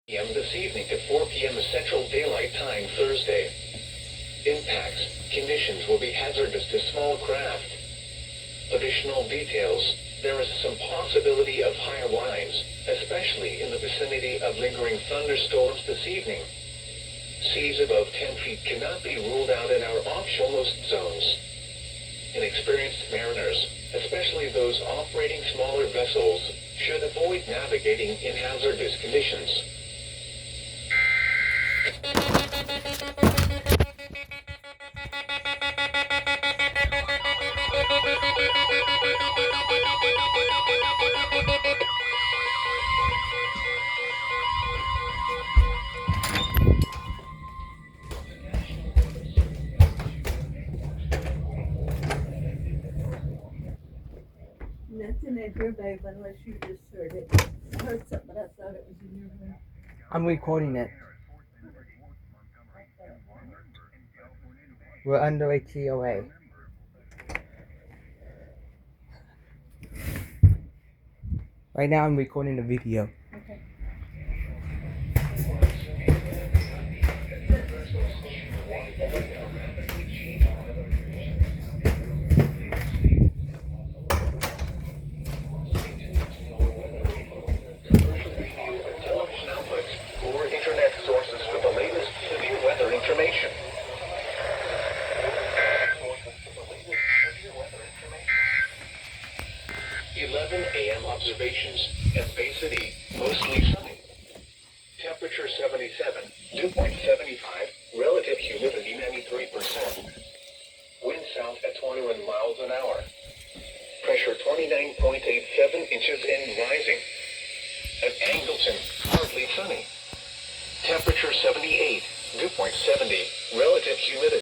p.m. this evening to 4 p.m. Central Daylight Time Thursday. Impacts. Conditions will be hazardous to small craft. Additional details. There is some possibility of higher winds, especially in the vicinity of lingering thunderstorms this evening. Seas above 10 feet cannot be ruled out in our offshore most zones. Inexperienced mariners, especially those operating smaller vessels, should avoid navigating in hazardous conditions. Nothing in here, babe, unless you just heard it. I heard something, but I thought it was in your room. I'm recording it. We're under a TOA. Right now I'm recording the video. Okay. Television outlets or internet sources for the latest severe weather information. 11 a.m. observations at Bay City, mostly sunny. Temperature 77, dew point 75, relative humidity 93%. Wind south at 21 miles an hour. Pressure 29.87 inches and rising. At Angleton, partly sunny. Temperature 78, dew point 70, relative humidity